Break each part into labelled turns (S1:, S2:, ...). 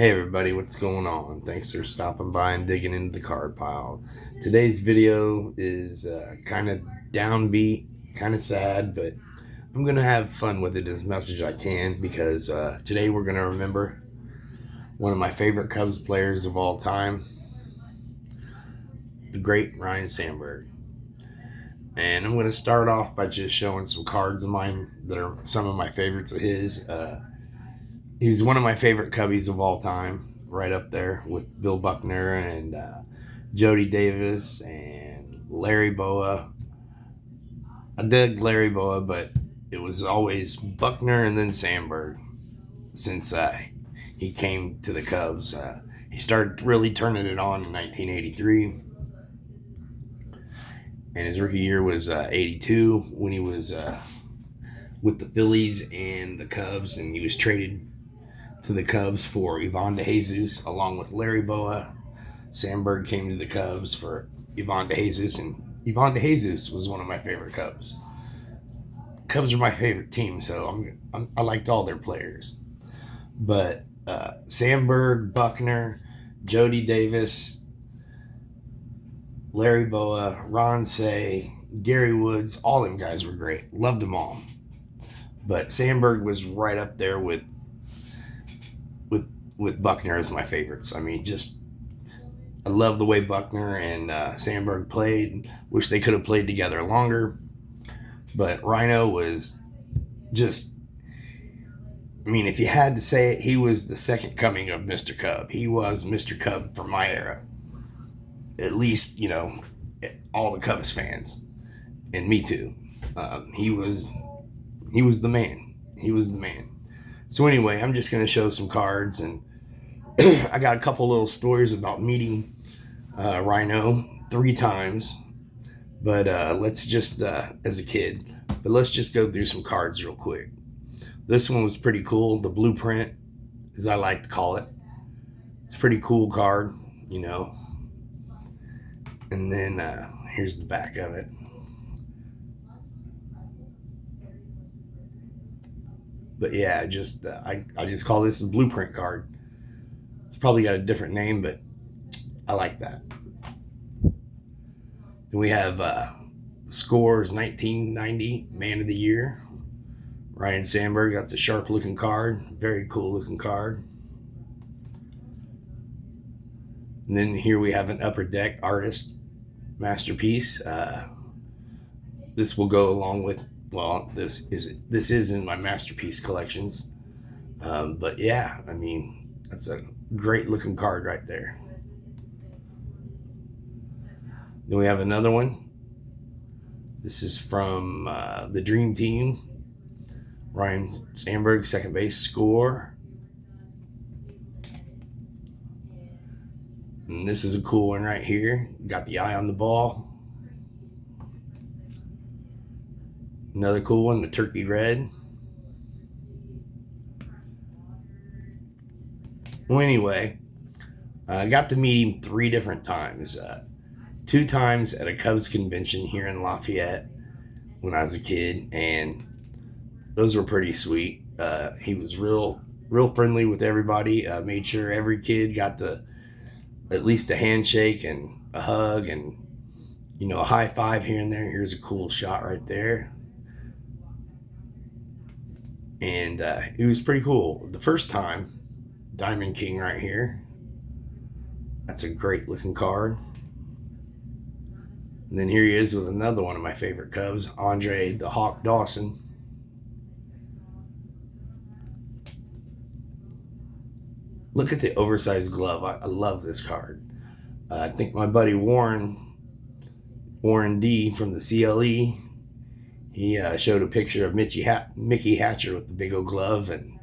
S1: Hey everybody, what's going on? Thanks for stopping by and digging into the card pile. Today's video is kind of downbeat, kind of sad, but I'm going to have fun with it as much as I can because today we're going to remember one of my favorite Cubs players of all time, the great Ryne Sandberg. And I'm going to start off by just showing some cards of mine that are some of my favorites of his. He's one of my favorite Cubbies of all time, right up there with Bill Buckner and Jody Davis and Larry Boa. I dug Larry Boa, but it was always Buckner and then Sandberg since he came to the Cubs. He started really turning it on in 1983, and his rookie year was 82 when he was with the Phillies and the Cubs, and he was traded to the Cubs for Ivan DeJesus along with Larry Boa. Sandberg came to the Cubs for Ivan DeJesus, and Ivan DeJesus was one of my favorite Cubs. Cubs are my favorite team, so I liked all their players. But Sandberg, Buckner, Jody Davis, Larry Boa, Ron Say, Gary Woods, all them guys were great. Loved them all. But Sandberg was right up there with Buckner as my favorites. I mean, just I love the way Buckner and Sandberg played. Wish they could have played together longer. But Ryno was just, I mean, if you had to say it, he was the second coming of Mr. Cub. He was Mr. Cub for my era. At least, you know, all the Cubs fans. And me too. He was the man. He was the man. So anyway, I'm just going to show some cards, and I got a couple little stories about meeting Ryno 3 times. But let's just, as a kid, but let's just go through some cards real quick. This one was pretty cool. The blueprint, as I like to call it. It's a pretty cool card, you know. And then here's the back of it. But yeah, just I just call this a blueprint card. It's probably got a different name, but I like that. Then we have Scores 1990 Man of the Year. Ryne Sandberg. That's a sharp looking card. Very cool looking card. And then here we have an Upper Deck Artist Masterpiece. This will go along with, well, this is in my Masterpiece collections. But yeah, I mean, that's a great looking card right there. Then we have another one. This is from the Dream Team. Ryne Sandberg, second base score. And this is a cool one right here. Got the eye on the ball. Another cool one, the Turkey Red. Well, anyway, I got to meet him 3 different times. 2 times at a Cubs convention here in Lafayette when I was a kid, and those were pretty sweet. He was real friendly with everybody. Made sure every kid got at least a handshake and a hug and, you know, a high five here and there. Here's a cool shot right there. And it was pretty cool. The first time, Diamond King right here. That's a great looking card. And then here he is with another one of my favorite Cubs, Andre the Hawk Dawson. Look at the oversized glove. I love this card. I think my buddy Warren D from the CLE, he showed a picture of Mickey Hatcher with the big old glove, and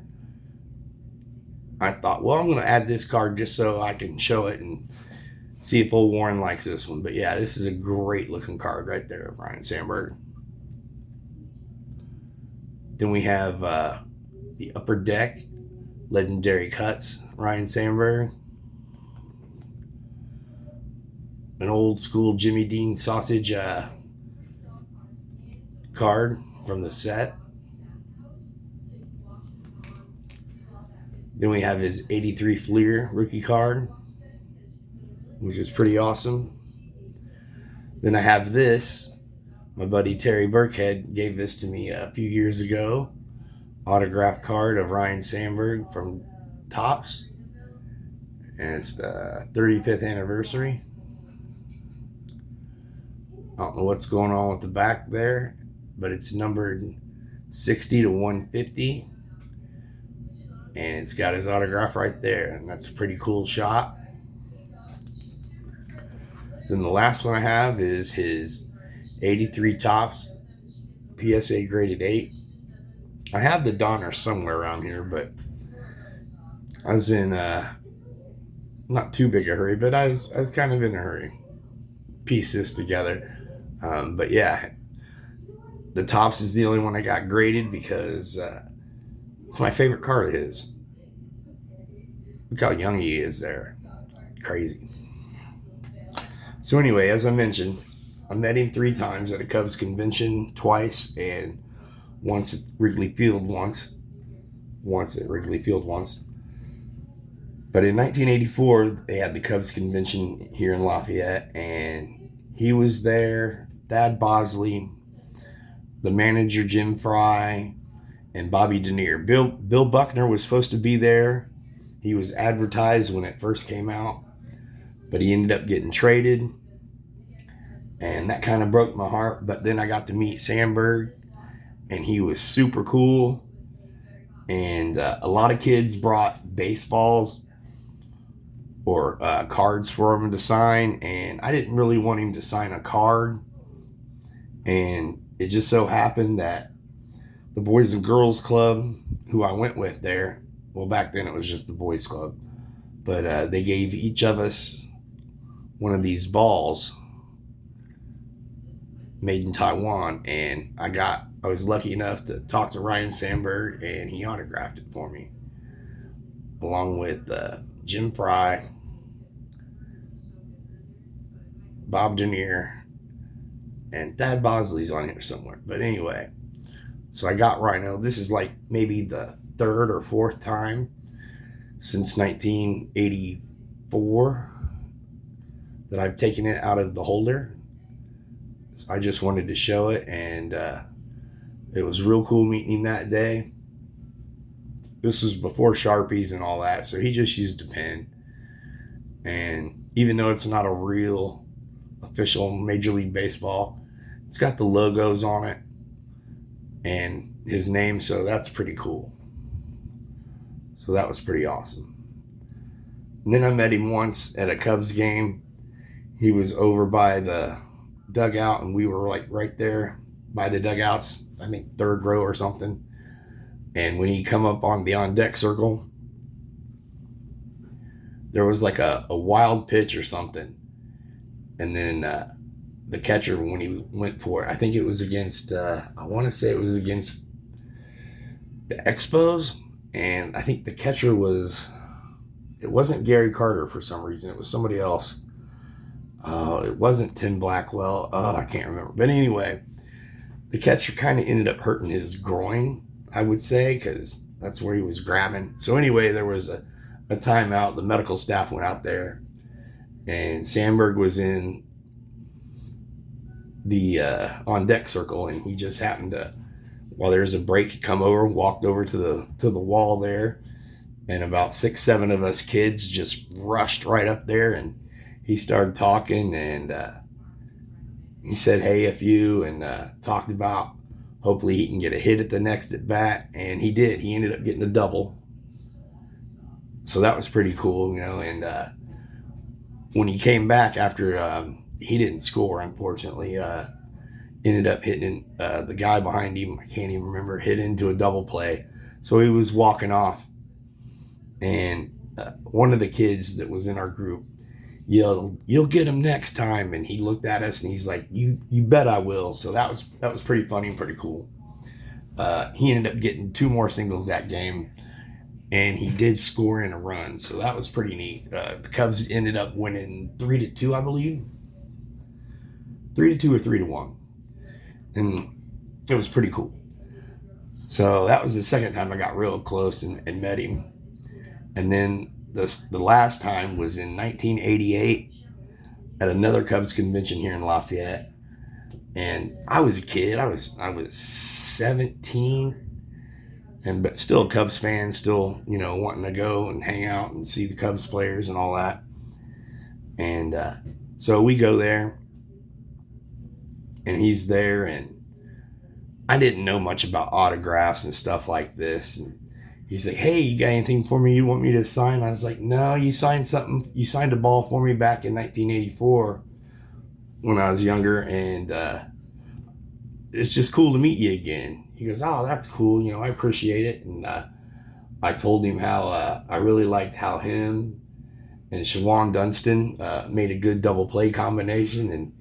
S1: I thought, well, I'm going to add this card just so I can show it and see if old Warren likes this one. But yeah, this is a great looking card right there of Ryne Sandberg. Then we have the Upper Deck Legendary Cuts, Ryne Sandberg. An old school Jimmy Dean sausage card from the set. Then we have his 83 Fleer rookie card, which is pretty awesome. Then I have this. My buddy Terry Burkhead gave this to me a few years ago. Autographed card of Ryne Sandberg from Topps. And it's the 35th anniversary. I don't know what's going on with the back there, but it's numbered 60 to 150. And it's got his autograph right there. And that's a pretty cool shot. Then the last one I have is his 83 Topps PSA graded 8. I have the Donner somewhere around here, but I was in not too big a hurry, but I was kind of in a hurry. Piece this together. But yeah, the Topps is the only one I got graded because it's my favorite card of his. Look how young he is there. Crazy. So anyway, as I mentioned, I met him 3 times at a Cubs convention, twice, and once at Wrigley Field once. But in 1984, they had the Cubs convention here in Lafayette, and he was there. Thad Bosley, the manager Jim Fry, and Bobby Denier. Bill Buckner was supposed to be there. He was advertised when it first came out, but he ended up getting traded, and that kind of broke my heart. But then I got to meet Sandberg, and he was super cool. And a lot of kids brought baseballs or cards for him to sign, and I didn't really want him to sign a card. And it just so happened that the Boys and Girls Club, who I went with there, well, back then it was just the Boys Club, but they gave each of us one of these balls made in Taiwan, and I was lucky enough to talk to Ryne Sandberg, and he autographed it for me, along with Jim Fry, Bob Denier, and Thad Bosley's on here somewhere. But anyway, so I got Ryno. This is like maybe the 3rd or 4th time since 1984 that I've taken it out of the holder. So I just wanted to show it, and it was real cool meeting him that day. This was before Sharpies and all that, so he just used a pen. And even though it's not a real official Major League Baseball, it's got the logos on it and his name, so that's pretty cool. So that was pretty awesome. And then I met him once at a Cubs game. He was over by the dugout, and we were like right there by the dugouts, I think 3rd row or something. And when he come up on the on-deck circle, there was like a wild pitch or something. And then the catcher, when he went for it, I think it was against, I want to say it was against the Expos. And I think the catcher it wasn't Gary Carter for some reason. It was somebody else. It wasn't Tim Blackwell. I can't remember. But anyway, the catcher kind of ended up hurting his groin, I would say, because that's where he was grabbing. So anyway, there was a timeout. The medical staff went out there, and Sandberg was in the on-deck circle, and he just happened to, while there was a break, come over, walked over to the wall there, and about 6-7 of us kids just rushed right up there, and he started talking, and he said, "Hey, if you," and talked about hopefully he can get a hit at the next at bat, and he did. He ended up getting a double, so that was pretty cool, And when he came back after he didn't score, unfortunately, ended up hitting the guy behind him. I can't even remember, hit into a double play, so he was walking off, and one of the kids that was in our group yelled, "You'll get him next time," and he looked at us and he's like, you bet I will. So that was pretty funny and pretty cool. He ended up getting 2 more singles that game, and he did score in a run, so that was pretty neat. The Cubs ended up winning 3-2, I believe, 3-2 or 3-1, and it was pretty cool. So that was the second time I got real close and met him. And then the last time was in 1988 at another Cubs convention here in Lafayette. And I was a kid. I was 17, and but still a Cubs fan, still wanting to go and hang out and see the Cubs players and all that. And so we go there, and he's there, and I didn't know much about autographs and stuff like this. And he's like, "Hey, you got anything for me you want me to sign?" I was like, "No, you signed something. You signed a ball for me back in 1984 when I was younger, and it's just cool to meet you again." He goes, "Oh, that's cool. I appreciate it." And I told him how I really liked how him and Shawan Dunston made a good double play combination, and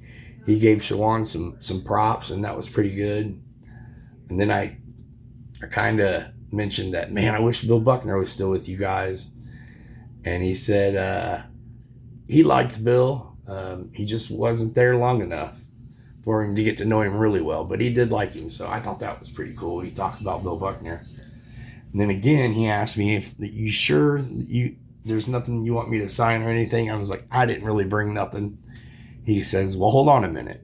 S1: he gave Shawan some props, and that was pretty good. And then I kind of mentioned that, man, I wish Bill Buckner was still with you guys. And he said he liked Bill. He just wasn't there long enough for him to get to know him really well, but he did like him. So I thought that was pretty cool. He talked about Bill Buckner. And then again, he asked me, "If you sure there's nothing you want me to sign or anything?" I was like, "I didn't really bring nothing." He says, "Well, hold on a minute."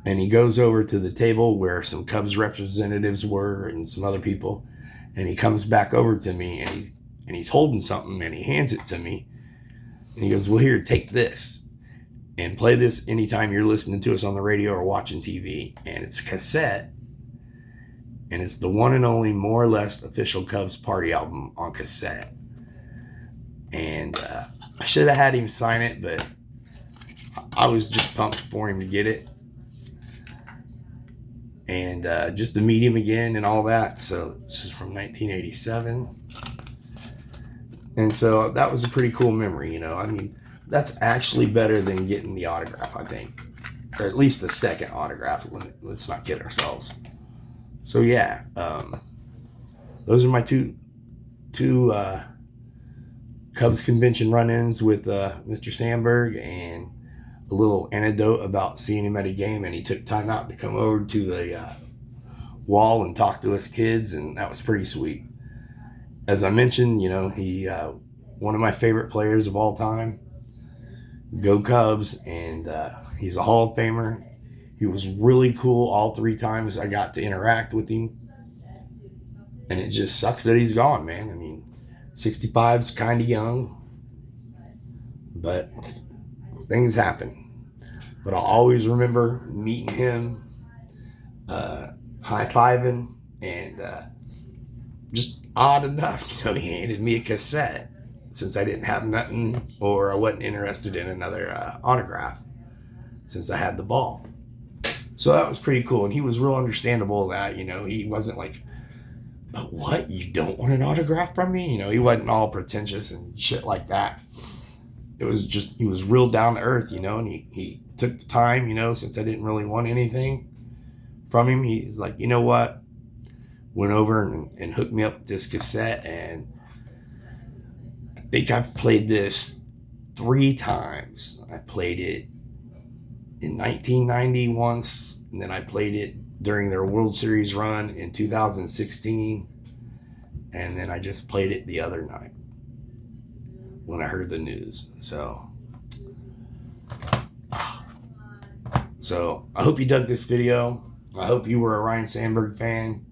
S1: And he goes over to the table where some Cubs representatives were and some other people. And he comes back over to me, and he's holding something, and he hands it to me. And he goes, "Well, here, take this and play this anytime you're listening to us on the radio or watching TV." And it's a cassette, and it's the one and only More or Less official Cubs party album on cassette. And I should have had him sign it, but I was just pumped for him to get it. And just to meet him again and all that. So this is from 1987. And so that was a pretty cool memory, I mean, that's actually better than getting the autograph, I think. Or at least the second autograph. Let's not kid ourselves. So yeah, those are my two Cubs convention run-ins with Mr. Sandberg, and a little anecdote about seeing him at a game, and he took time out to come over to the wall and talk to us kids, and that was pretty sweet. As I mentioned, he one of my favorite players of all time. Go Cubs, and he's a Hall of Famer. He was really cool all 3 times I got to interact with him, and it just sucks that he's gone, man. I mean, 65's kind of young, but things happen. But I'll always remember meeting him, high-fiving, and just odd enough, he handed me a cassette since I didn't have nothing, or I wasn't interested in another autograph since I had the ball. So that was pretty cool, and he was real understandable that, he wasn't like, "But what, you don't want an autograph from me?" He wasn't all pretentious and shit like that. It was just, he was real down to earth, and he took the time, since I didn't really want anything from him. He's like, "You know what?" Went over and hooked me up with this cassette, and I think I've played this 3 times. I played it in 1990 once, and then I played it during their World Series run in 2016, and then I just played it the other night when I heard the news. So I hope you dug this video. I hope you were a Ryne Sandberg fan.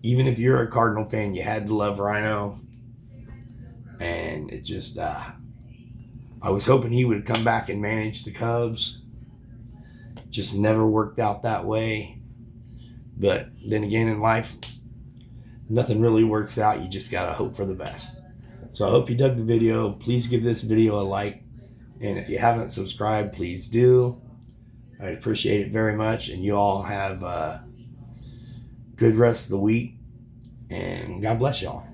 S1: Even if you're a Cardinal fan, you had to love Ryno. And it just, I was hoping he would come back and manage the Cubs. Just never worked out that way. But then again in life, nothing really works out. You just got to hope for the best. So I hope you dug the video. Please give this video a like. And if you haven't subscribed, please do. I'd appreciate it very much. And you all have a good rest of the week. And God bless y'all.